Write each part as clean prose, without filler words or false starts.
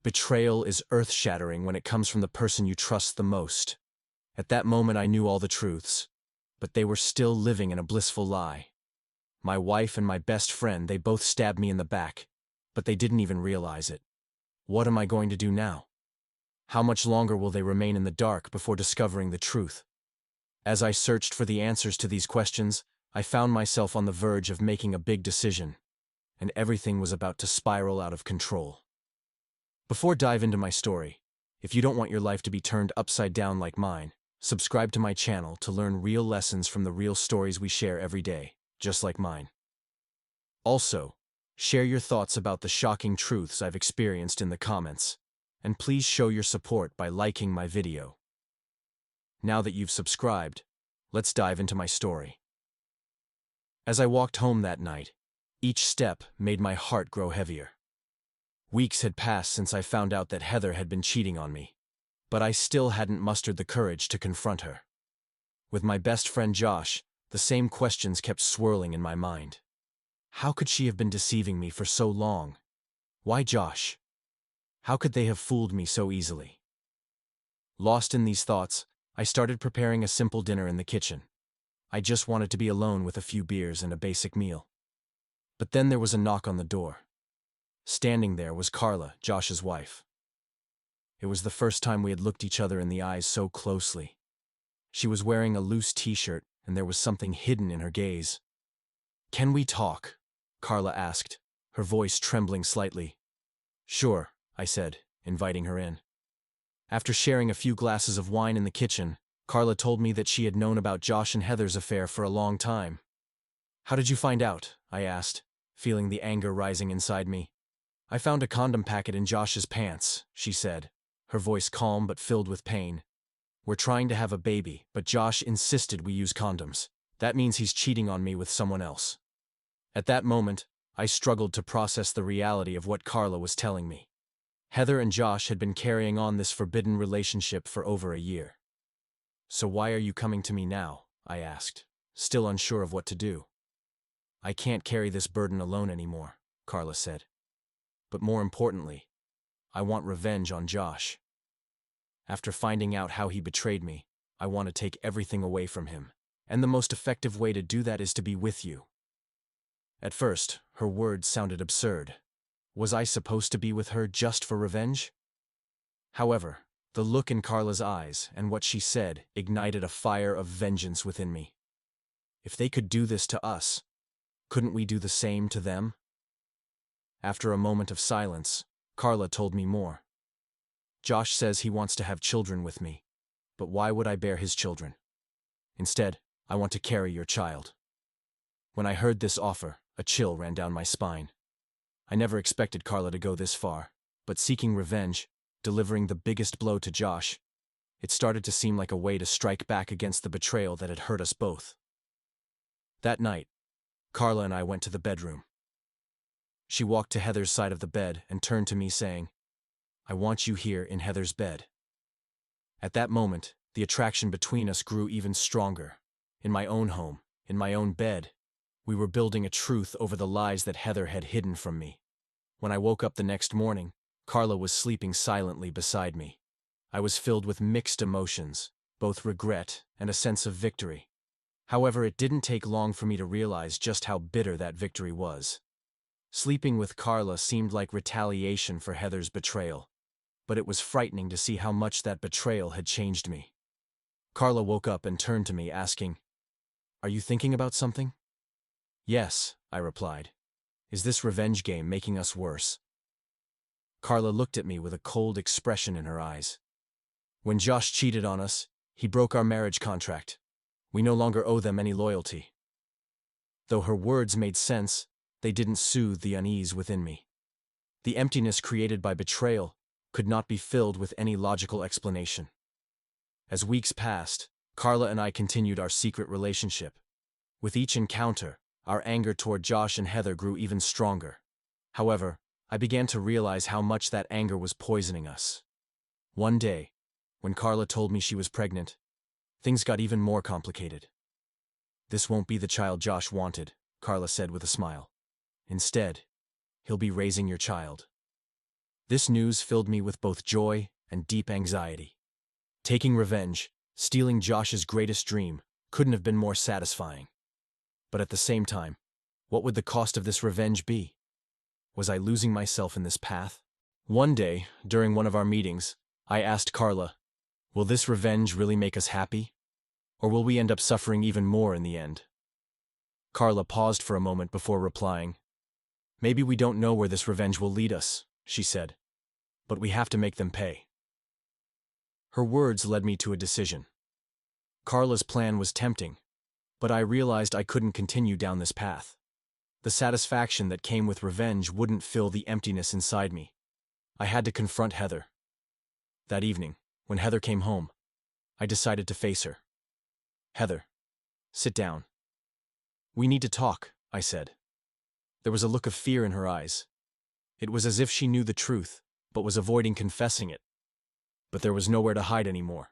Betrayal is earth-shattering when it comes from the person you trust the most. At that moment I knew all the truths, but they were still living in a blissful lie. My wife and my best friend, they both stabbed me in the back, but they didn't even realize it. What am I going to do now? How much longer will they remain in the dark before discovering the truth? As I searched for the answers to these questions, I found myself on the verge of making a big decision, and everything was about to spiral out of control. Before I dive into my story, if you don't want your life to be turned upside down like mine, subscribe to my channel to learn real lessons from the real stories we share every day, just like mine. Also, share your thoughts about the shocking truths I've experienced in the comments, and please show your support by liking my video. Now that you've subscribed, let's dive into my story. As I walked home that night, each step made my heart grow heavier. Weeks had passed since I found out that Heather had been cheating on me, but I still hadn't mustered the courage to confront her. With my best friend Josh, the same questions kept swirling in my mind. How could she have been deceiving me for so long? Why Josh? How could they have fooled me so easily? Lost in these thoughts, I started preparing a simple dinner in the kitchen. I just wanted to be alone with a few beers and a basic meal. But then there was a knock on the door. Standing there was Carla, Josh's wife. It was the first time we had looked each other in the eyes so closely. She was wearing a loose t-shirt, and there was something hidden in her gaze. "Can we talk?" Carla asked, her voice trembling slightly. "Sure," I said, inviting her in. After sharing a few glasses of wine in the kitchen, Carla told me that she had known about Josh and Heather's affair for a long time. "How did you find out?" I asked, feeling the anger rising inside me. "I found a condom packet in Josh's pants," she said, her voice calm but filled with pain. "We're trying to have a baby, but Josh insisted we use condoms. That means he's cheating on me with someone else." At that moment, I struggled to process the reality of what Carla was telling me. Heather and Josh had been carrying on this forbidden relationship for over a year. "So why are you coming to me now?" I asked, still unsure of what to do. "I can't carry this burden alone anymore," Carla said. "But more importantly, I want revenge on Josh. After finding out how he betrayed me, I want to take everything away from him, and the most effective way to do that is to be with you." At first, her words sounded absurd. Was I supposed to be with her just for revenge? However, the look in Carla's eyes and what she said ignited a fire of vengeance within me. If they could do this to us, couldn't we do the same to them? After a moment of silence, Carla told me more. "Josh says he wants to have children with me, but why would I bear his children? Instead, I want to carry your child." When I heard this offer, a chill ran down my spine. I never expected Carla to go this far, but seeking revenge, delivering the biggest blow to Josh, it started to seem like a way to strike back against the betrayal that had hurt us both. That night, Carla and I went to the bedroom. She walked to Heather's side of the bed and turned to me saying, "I want you here in Heather's bed." At that moment, the attraction between us grew even stronger. In my own home, in my own bed, we were building a truth over the lies that Heather had hidden from me. When I woke up the next morning, Carla was sleeping silently beside me. I was filled with mixed emotions, both regret and a sense of victory. However, it didn't take long for me to realize just how bitter that victory was. Sleeping with Carla seemed like retaliation for Heather's betrayal, but it was frightening to see how much that betrayal had changed me. Carla woke up and turned to me asking, "Are you thinking about something?" "Yes," I replied. "Is this revenge game making us worse?" Carla looked at me with a cold expression in her eyes. "When Josh cheated on us, he broke our marriage contract. We no longer owe them any loyalty." Though her words made sense, they didn't soothe the unease within me. The emptiness created by betrayal could not be filled with any logical explanation. As weeks passed, Carla and I continued our secret relationship. With each encounter, our anger toward Josh and Heather grew even stronger. However, I began to realize how much that anger was poisoning us. One day, when Carla told me she was pregnant, things got even more complicated. "This won't be the child Josh wanted," Carla said with a smile. "Instead, he'll be raising your child." This news filled me with both joy and deep anxiety. Taking revenge, stealing Josh's greatest dream, couldn't have been more satisfying. But at the same time, what would the cost of this revenge be? Was I losing myself in this path? One day, during one of our meetings, I asked Carla, will this revenge really make us happy? Or will we end up suffering even more in the end? Carla paused for a moment before replying. Maybe we don't know where this revenge will lead us, she said, but we have to make them pay. Her words led me to a decision. Carla's plan was tempting, but I realized I couldn't continue down this path. The satisfaction that came with revenge wouldn't fill the emptiness inside me. I had to confront Heather. That evening, when Heather came home, I decided to face her. Heather, sit down. We need to talk, I said. There was a look of fear in her eyes. It was as if she knew the truth, but was avoiding confessing it. But there was nowhere to hide anymore.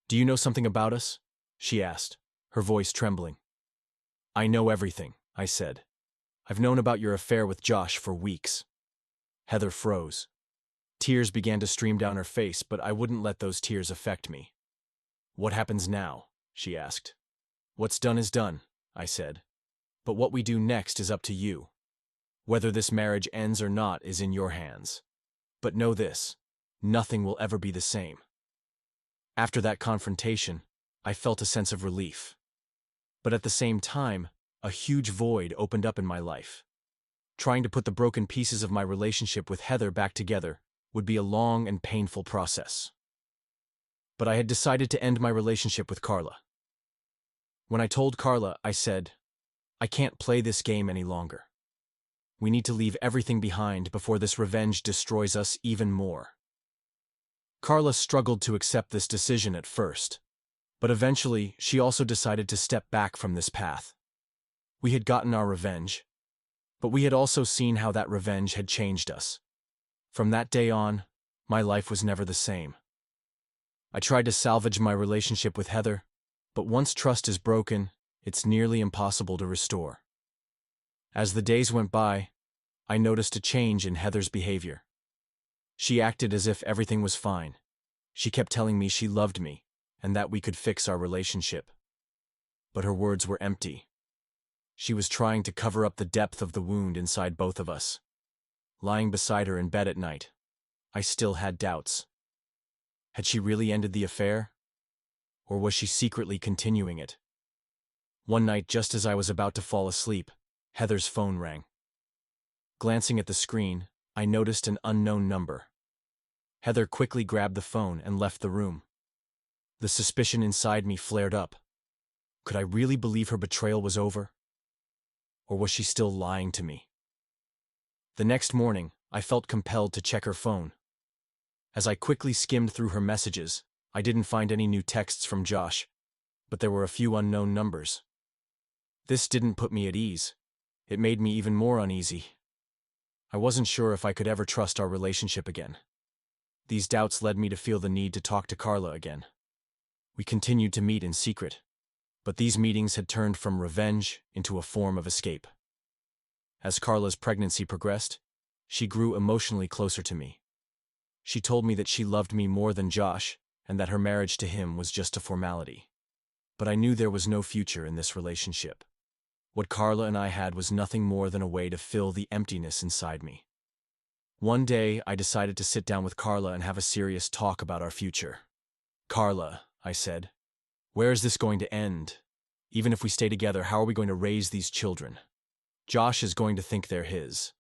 Do you know something about us? She asked, her voice trembling. I know everything, I said. I've known about your affair with Josh for weeks. Heather froze. Tears began to stream down her face, but I wouldn't let those tears affect me. What happens now? She asked. What's done is done, I said. But what we do next is up to you. Whether this marriage ends or not is in your hands. But know this, nothing will ever be the same. After that confrontation, I felt a sense of relief. But at the same time, a huge void opened up in my life. Trying to put the broken pieces of my relationship with Heather back together would be a long and painful process. But I had decided to end my relationship with Carla. When I told Carla, I said, I can't play this game any longer. We need to leave everything behind before this revenge destroys us even more. Carla struggled to accept this decision at first, but eventually she also decided to step back from this path. We had gotten our revenge, but we had also seen how that revenge had changed us. From that day on, my life was never the same. I tried to salvage my relationship with Heather, but once trust is broken, it's nearly impossible to restore. As the days went by, I noticed a change in Heather's behavior. She acted as if everything was fine. She kept telling me she loved me and that we could fix our relationship. But her words were empty. She was trying to cover up the depth of the wound inside both of us. Lying beside her in bed at night, I still had doubts. Had she really ended the affair? Or was she secretly continuing it? One night, just as I was about to fall asleep, Heather's phone rang. Glancing at the screen, I noticed an unknown number. Heather quickly grabbed the phone and left the room. The suspicion inside me flared up. Could I really believe her betrayal was over? Or was she still lying to me? The next morning, I felt compelled to check her phone. As I quickly skimmed through her messages, I didn't find any new texts from Josh, but there were a few unknown numbers. This didn't put me at ease. It made me even more uneasy. I wasn't sure if I could ever trust our relationship again. These doubts led me to feel the need to talk to Carla again. We continued to meet in secret, but these meetings had turned from revenge into a form of escape. As Carla's pregnancy progressed, she grew emotionally closer to me. She told me that she loved me more than Josh and that her marriage to him was just a formality. But I knew there was no future in this relationship. What Carla and I had was nothing more than a way to fill the emptiness inside me. One day, I decided to sit down with Carla and have a serious talk about our future. Carla, I said, where is this going to end? Even if we stay together, how are we going to raise these children? Josh is going to think they're his.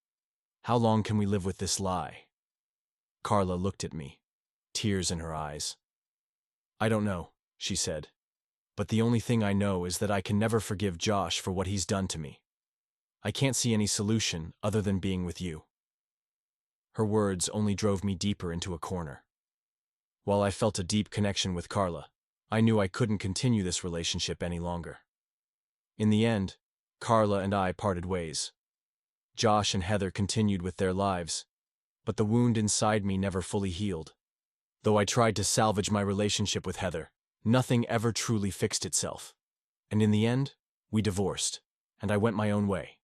How long can we live with this lie? Carla looked at me, tears in her eyes. I don't know, she said. But the only thing I know is that I can never forgive Josh for what he's done to me. I can't see any solution other than being with you. Her words only drove me deeper into a corner. While I felt a deep connection with Carla, I knew I couldn't continue this relationship any longer. In the end, Carla and I parted ways. Josh and Heather continued with their lives, but the wound inside me never fully healed. Though I tried to salvage my relationship with Heather, nothing ever truly fixed itself. And in the end, we divorced, and I went my own way.